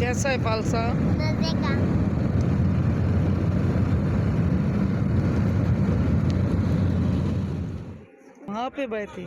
कैसा है फालसा? वहाँ पे बैठे।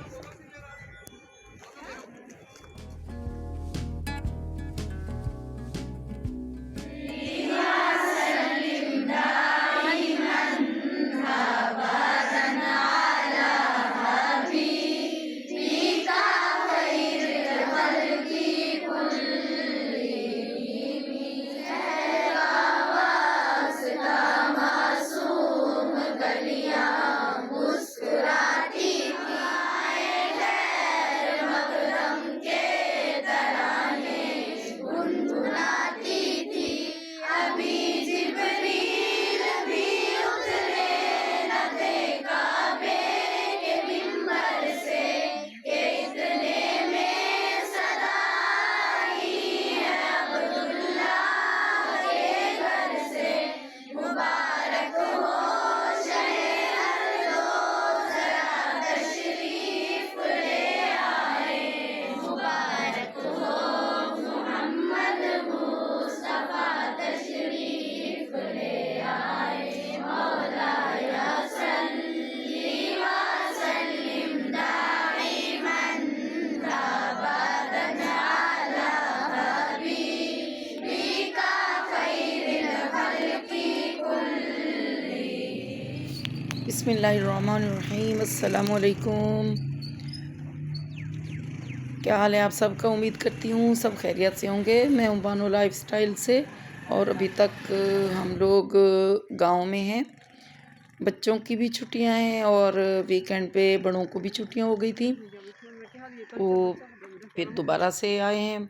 बिस्मिल्लाहिर्रहमानिर्रहीम। अस्सलामुअलैकुम। क्या हाल है आप सबका? उम्मीद करती हूँ सब खैरियत से होंगे। मैं हूँ बानो लाइफस्टाइल से और अभी तक हम लोग गांव में हैं। बच्चों की भी छुट्टियां हैं और वीकेंड पे बड़ों को भी छुट्टियां हो गई थी, तो फिर दोबारा से आए हैं।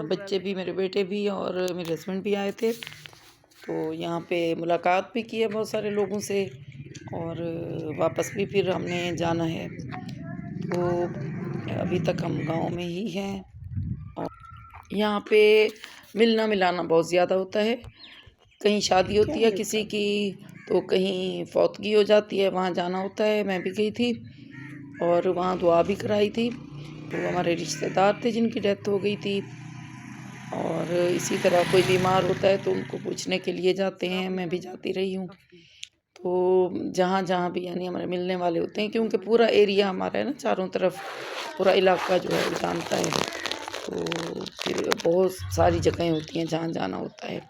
बच्चे भी, मेरे बेटे भी और मेरे हस्बैंड भी आए थे, तो यहाँ पे मुलाकात भी की है बहुत सारे लोगों से और वापस भी फिर हमने जाना है। तो अभी तक हम गांव में ही हैं और यहाँ पे मिलना मिलाना बहुत ज़्यादा होता है। कहीं शादी होती है किसी की, तो कहीं फौतगी हो जाती है, वहाँ जाना होता है। मैं भी गई थी और वहाँ दुआ भी कराई थी। तो हमारे रिश्तेदार थे जिनकी डेथ हो गई थी, और इसी तरह कोई बीमार होता है तो उनको पूछने के लिए जाते हैं। मैं भी जाती रही हूँ। तो जहाँ जहाँ भी यानी हमारे मिलने वाले होते हैं, क्योंकि पूरा एरिया हमारा है ना, चारों तरफ पूरा इलाका जो है वो जानता है, तो फिर बहुत सारी जगहें होती हैं जहाँ जाना होता है।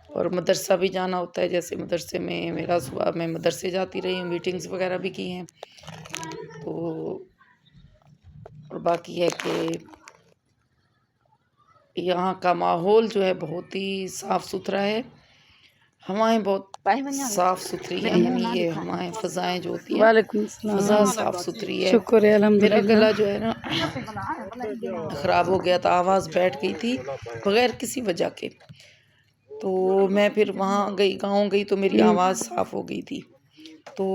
और मदरसा भी जाना होता है, जैसे मदरसे में मेरा सुबह, मैं मदरसे जाती रही हूँ, मीटिंग्स वगैरह भी की हैं। तो और बाकी है कि यहाँ का माहौल जो है बहुत ही साफ़ सुथरा है। हवाएं बहुत साफ़ सुथरी हैं, यानी ये हवाएं, फ़ज़ाएँ जो होती हैं, फ़ज़ा साफ़ सुथरी है। शुक्र है मेरा अल्हम्दुलिल्लाह। गला जो है ना ख़राब हो गया था, आवाज़ बैठ गई थी बग़ैर किसी वजह के। तो मैं फिर वहाँ गई, गाँव गई, तो मेरी आवाज़ साफ़ हो गई थी। तो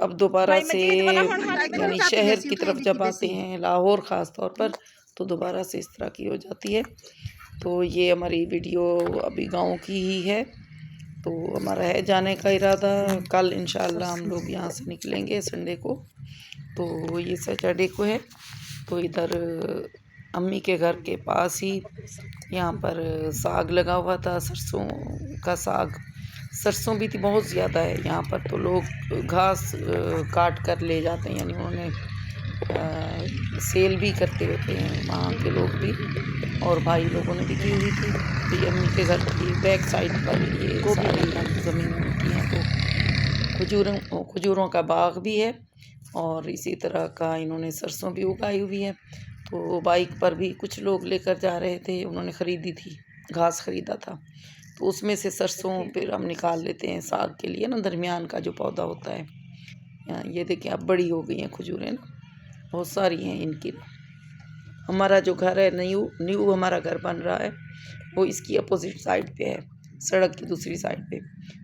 अब दोबारा से यानी शहर की तरफ जब आते हैं, लाहौर ख़ास तौर पर, तो दोबारा से इस तरह की हो जाती है। तो ये हमारी वीडियो अभी गाँव की ही है। तो हमारा है जाने का इरादा, कल इंशाअल्लाह हम लोग यहाँ से निकलेंगे संडे को। तो ये सैटरडे को है। तो इधर अम्मी के घर के पास ही यहाँ पर साग लगा हुआ था, सरसों का साग। सरसों भी थी बहुत ज़्यादा है यहाँ पर, तो लोग घास काट कर ले जाते हैं, यानी उन्होंने सेल भी करते होते हैं वहाँ के लोग भी, और भाई लोगों ने भी की हुई थी। तो ये अम्मी के घर की बैक साइड पर ये सारी ज़मीन उनकी है। तो खजूरों का बाग भी है और इसी तरह का इन्होंने सरसों भी उगाई हुई है। तो बाइक पर भी कुछ लोग लेकर जा रहे थे, उन्होंने ख़रीदी थी, घास ख़रीदा था, तो उसमें से सरसों फिर हम निकाल लेते हैं साग के लिए ना, दरमियान का जो पौधा होता है। ये देखिए अब बड़ी हो गई हैं खजूरें ना, बहुत सारी हैं इनकी। हमारा जो घर है, न्यू हमारा घर बन रहा है, वो इसकी अपोजिट साइड पे है, सड़क की दूसरी साइड पे।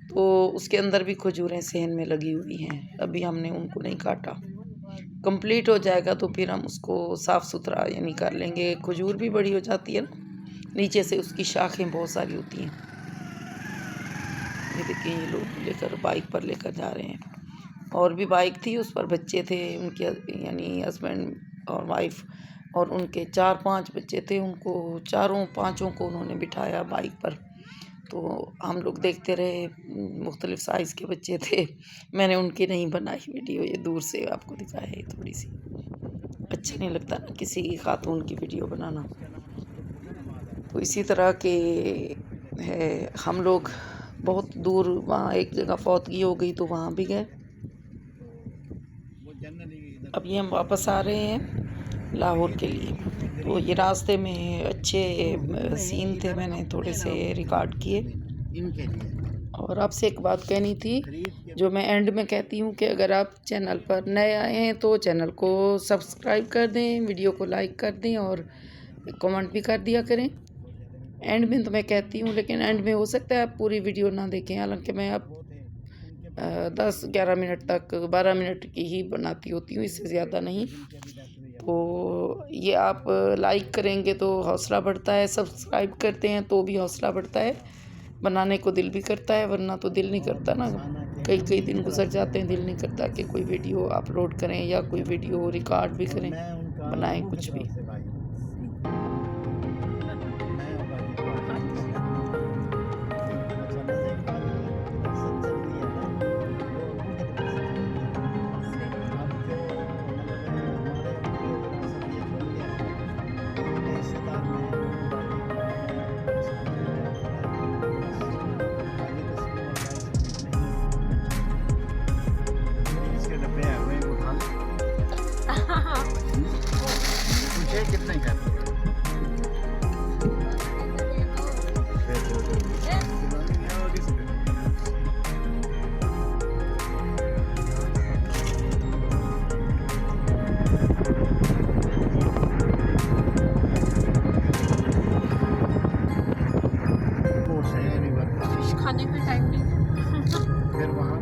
तो उसके अंदर भी खजूरें सहन में लगी हुई हैं, अभी हमने उनको नहीं काटा। कंप्लीट हो जाएगा तो फिर हम उसको साफ़ सुथरा यानी कर लेंगे। खजूर भी बड़ी हो जाती है ना, नीचे से उसकी शाखें बहुत सारी होती हैं। ये देखिए ये लोग लेकर बाइक पर लेकर जा रहे हैं। और भी बाइक थी, उस पर बच्चे थे उनके, यानी हस्बैंड और वाइफ, और उनके 4-5 बच्चे थे। उनको चारों पाँचों को उन्होंने बिठाया बाइक पर। तो हम लोग देखते रहे, मुख्तलिफ़ साइज़ के बच्चे थे। मैंने उनकी नहीं बनाई वीडियो, ये दूर से आपको दिखाया है थोड़ी सी। अच्छा नहीं लगता ना किसी की खातून की वीडियो बनाना। तो इसी तरह के है, हम लोग बहुत दूर वहाँ एक जगह फौतगी हो गई तो वहाँ भी गए। अब ये हम वापस आ रहे हैं लाहौर के लिए। तो ये रास्ते में अच्छे सीन थे, मैंने थोड़े से रिकॉर्ड किए। और आपसे एक बात कहनी थी जो मैं एंड में कहती हूँ कि अगर आप चैनल पर नए आए हैं तो चैनल को सब्सक्राइब कर दें, वीडियो को लाइक कर दें और कमेंट भी कर दिया करें। एंड में तो मैं कहती हूँ, लेकिन एंड में हो सकता है आप पूरी वीडियो ना देखें। हालांकि मैं अब 10-11 मिनट तक 12 मिनट की ही बनाती होती हूँ, इससे ज़्यादा नहीं। तो ये आप लाइक करेंगे तो हौसला बढ़ता है, सब्सक्राइब करते हैं तो भी हौसला बढ़ता है। बनाने को दिल भी करता है, वरना तो दिल नहीं करता ना। कई दिन गुजर जाते हैं, दिल नहीं करता कि कोई वीडियो अपलोड करें या कोई वीडियो रिकॉर्ड भी करें, बनाएं कुछ भी। कितने का खाने का टाइम नहीं है। फिर वहाँ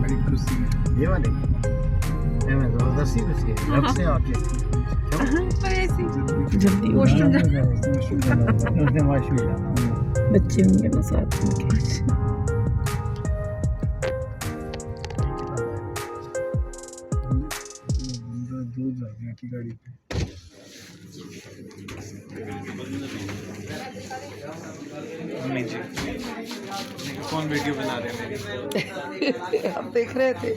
बड़ी खुशी है ये वाली, जबरदस्ती खुशी है जब से आके जल्दी बच्चे होंगे ना साथ में। दूध आ गया की गाड़ी पे। कौन वीडियो बना रहे हैं मेरी? हम देख रहे थे।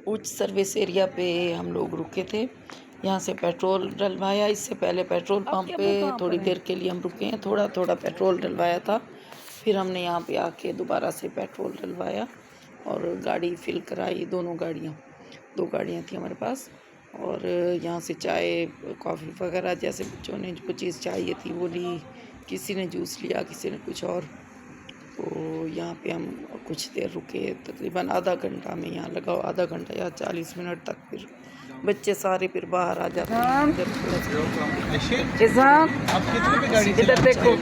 उच्च सर्विस एरिया पे हम लोग रुके थे, यहाँ से पेट्रोल डलवाया। इससे पहले पेट्रोल पंप पे थोड़ी देर के लिए हम रुके हैं, थोड़ा थोड़ा पेट्रोल डलवाया था। फिर हमने यहाँ पे आके दोबारा से पेट्रोल डलवाया और गाड़ी फिल कराई। दो गाड़ियाँ थी हमारे पास। और यहाँ से चाय कॉफ़ी वगैरह जैसे बच्चों ने जो चीज़ चाहिए थी वो ली, किसी ने जूस लिया, किसी ने कुछ और। तो यहाँ पे हम कुछ देर रुके, तकरीबन आधा घंटा में यहाँ लगा, आधा घंटा या 40 मिनट तक। फिर बच्चे सारे फिर बाहर आ जाते हैं। इधर देखो,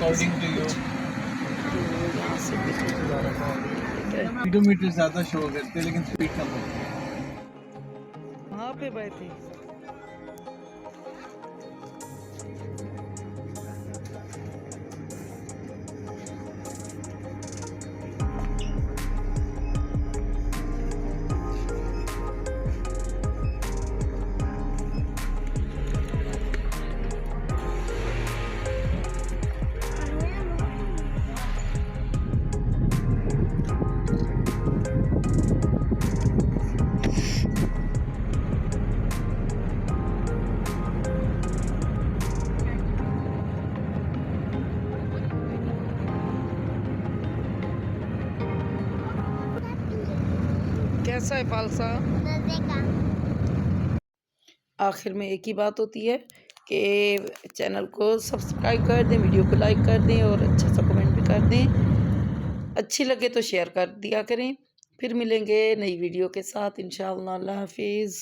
किलोमीटर ज़्यादा शो करते लेकिन स्पीड कम होती है। वहाँ पे बैठे कैसा है फालसा? आखिर में एक ही बात होती है कि चैनल को सब्सक्राइब कर दें, वीडियो को लाइक कर दें और अच्छा सा कमेंट भी कर दें। अच्छी लगे तो शेयर कर दिया करें। फिर मिलेंगे नई वीडियो के साथ इंशाअल्लाह। अल्लाह हाफिज़।